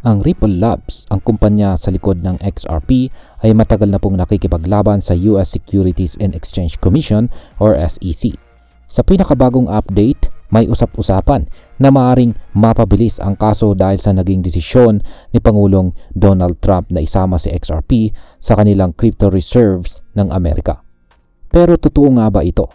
Ang Ripple Labs, ang kumpanya sa likod ng XRP, ay matagal na pong nakikipaglaban sa US Securities and Exchange Commission or SEC. Sa pinakabagong update, may usap-usapan na maaring mapabilis ang kaso dahil sa naging desisyon ni Pangulong Donald Trump na isama si XRP sa kanilang crypto reserves ng Amerika. Pero totoo nga ba ito?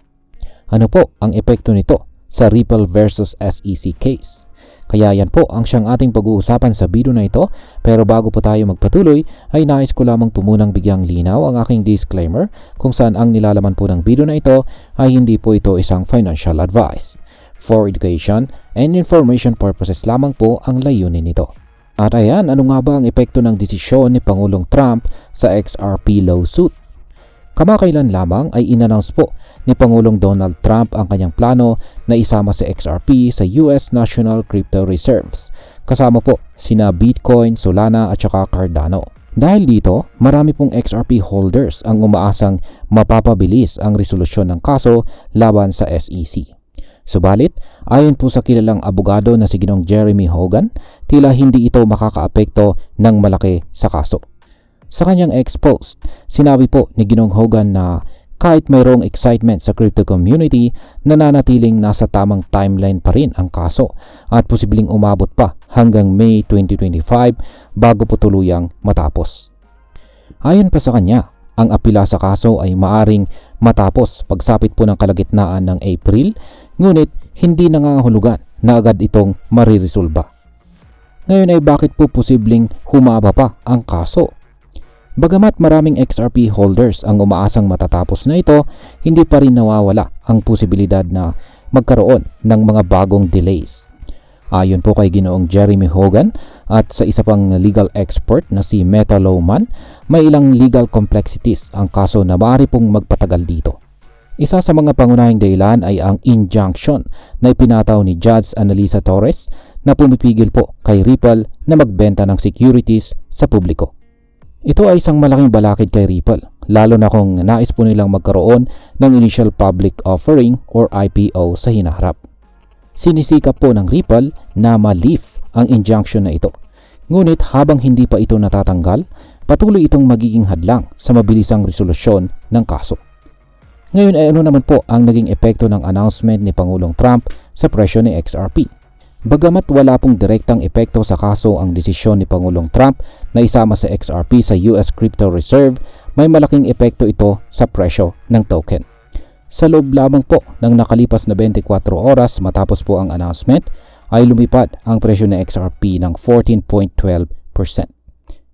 Ano po ang epekto nito sa Ripple versus SEC case? Kaya yan po ang siyang ating pag-uusapan sa video na ito, pero bago po tayo magpatuloy ay nais ko lamang po munang bigyang linaw ang aking disclaimer kung saan ang nilalaman po ng video na ito ay hindi po ito isang financial advice. For education and information purposes lamang po ang layunin nito. At ayan, ano nga ba ang epekto ng desisyon ni Pangulong Trump sa XRP lawsuit? Kamakailan lamang ay inannounce po ni Pangulong Donald Trump ang kanyang plano na isama si XRP sa US National Crypto Reserves, kasama po sina Bitcoin, Solana at saka Cardano. Dahil dito, marami pong XRP holders ang umaasang mapapabilis ang resolusyon ng kaso laban sa SEC. Subalit, ayon po sa kilalang abogado na si Ginoong Jeremy Hogan, tila hindi ito makakaapekto ng malaki sa kaso. Sa kanyang ex-post, sinabi po ni Ginoong Hogan na kahit mayroong excitement sa crypto community, nananatiling nasa tamang timeline pa rin ang kaso at posibleng umabot pa hanggang May 2025 bago po tuluyang matapos. Ayon pa sa kanya, ang apila sa kaso ay maaring matapos pagsapit po ng kalagitnaan ng April, ngunit hindi nangangahulugan na agad itong mariresolba. Ngayon ay bakit po posibleng humaba pa ang kaso? Bagamat maraming XRP holders ang umaasang matatapos na ito, hindi pa rin nawawala ang posibilidad na magkaroon ng mga bagong delays. Ayon po kay Ginoong Jeremy Hogan at sa isa pang legal expert na si Meta Lowman, may ilang legal complexities ang kaso na maaari pong magpatagal dito. Isa sa mga pangunahing dahilan ay ang injunction na ipinataw ni Judge Annalisa Torres na pumipigil po kay Ripple na magbenta ng securities sa publiko. Ito ay isang malaking balakid kay Ripple, lalo na kung nais po nilang magkaroon ng initial public offering or IPO sa hinaharap. Sinisikap po ng Ripple na ma-lift ang injunction na ito. Ngunit habang hindi pa ito natatanggal, patuloy itong magiging hadlang sa mabilisang resolusyon ng kaso. Ngayon ay ano naman po ang naging epekto ng announcement ni Pangulong Trump sa presyo ni XRP? Bagamat wala pong direktang epekto sa kaso ang desisyon ni Pangulong Trump na isama sa XRP sa US Crypto Reserve, may malaking epekto ito sa presyo ng token. Sa loob lamang po ng nakalipas na 24 oras matapos po ang announcement, ay lumipad ang presyo ng XRP ng 14.12%.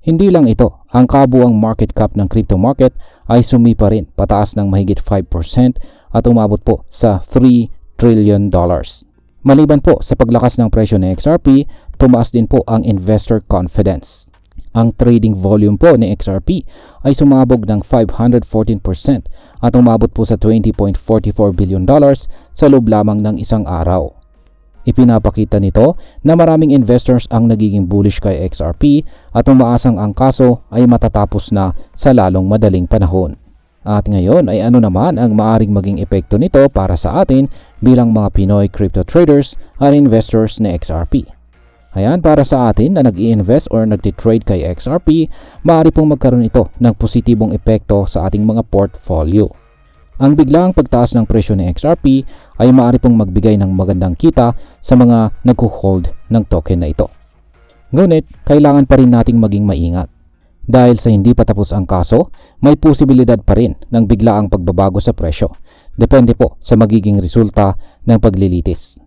Hindi lang ito, ang kabuang market cap ng crypto market ay sumipa rin pataas ng mahigit 5% at umabot po sa $3 trillion. Maliban po sa paglakas ng presyo ng XRP, tumaas din po ang investor confidence. Ang trading volume po ni XRP ay sumabog ng 514% at umabot po sa $20.44 billion sa loob lamang ng isang araw. Ipinapakita nito na maraming investors ang nagiging bullish kay XRP at umaasang ang kaso ay matatapos na sa lalong madaling panahon. At ngayon ay ano naman ang maaring maging epekto nito para sa atin bilang mga Pinoy crypto traders at investors na XRP. Ayan, para sa atin na nag-i-invest or nagtitrade kay XRP, maaari pong magkaroon ito ng positibong epekto sa ating mga portfolio. Ang biglaang pagtaas ng presyo ng XRP ay maaari pong magbigay ng magandang kita sa mga nag-hold ng token na ito. Ngunit, kailangan pa rin nating maging maingat. Dahil sa hindi pa tapos ang kaso, may posibilidad pa rin ng biglaang pagbabago sa presyo. Depende po sa magiging resulta ng paglilitis.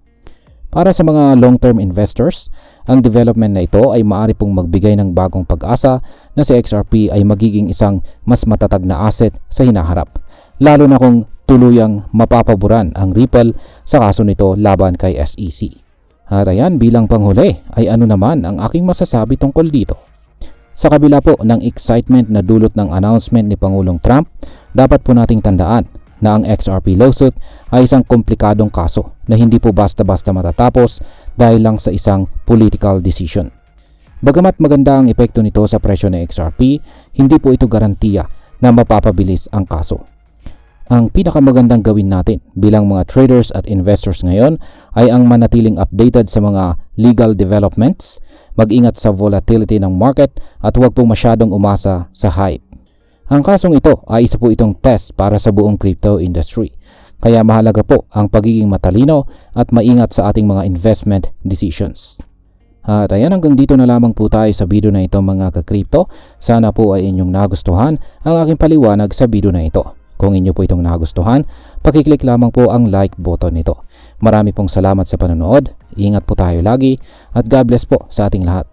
Para sa mga long-term investors, ang development na ito ay maaari pong magbigay ng bagong pag-asa na si XRP ay magiging isang mas matatag na asset sa hinaharap, lalo na kung tuluyang mapapaboran ang Ripple sa kaso nito laban kay SEC. At ayan, bilang panghuli ay ano naman ang aking masasabi tungkol dito. Sa kabila po ng excitement na dulot ng announcement ni Pangulong Trump, dapat po nating tandaan na ang XRP lawsuit ay isang komplikadong kaso na hindi po basta-basta matatapos dahil lang sa isang political decision. Bagamat maganda ang epekto nito sa presyo ng XRP, hindi po ito garantiya na mapapabilis ang kaso. Ang pinakamagandang gawin natin bilang mga traders at investors ngayon ay ang manatiling updated sa mga legal developments, mag-ingat sa volatility ng market at huwag pong masyadong umasa sa hype. Ang kasong ito ay isa po itong test para sa buong crypto industry. Kaya mahalaga po ang pagiging matalino at maingat sa ating mga investment decisions. At ayan, hanggang dito na lamang po tayo sa video na ito mga ka-crypto. Sana po ay inyong nagustuhan ang aking paliwanag sa video na ito. Kung inyo po itong nagustuhan, pakiclick lamang po ang like button nito. Marami pong salamat sa panonood, ingat po tayo lagi at God bless po sa ating lahat.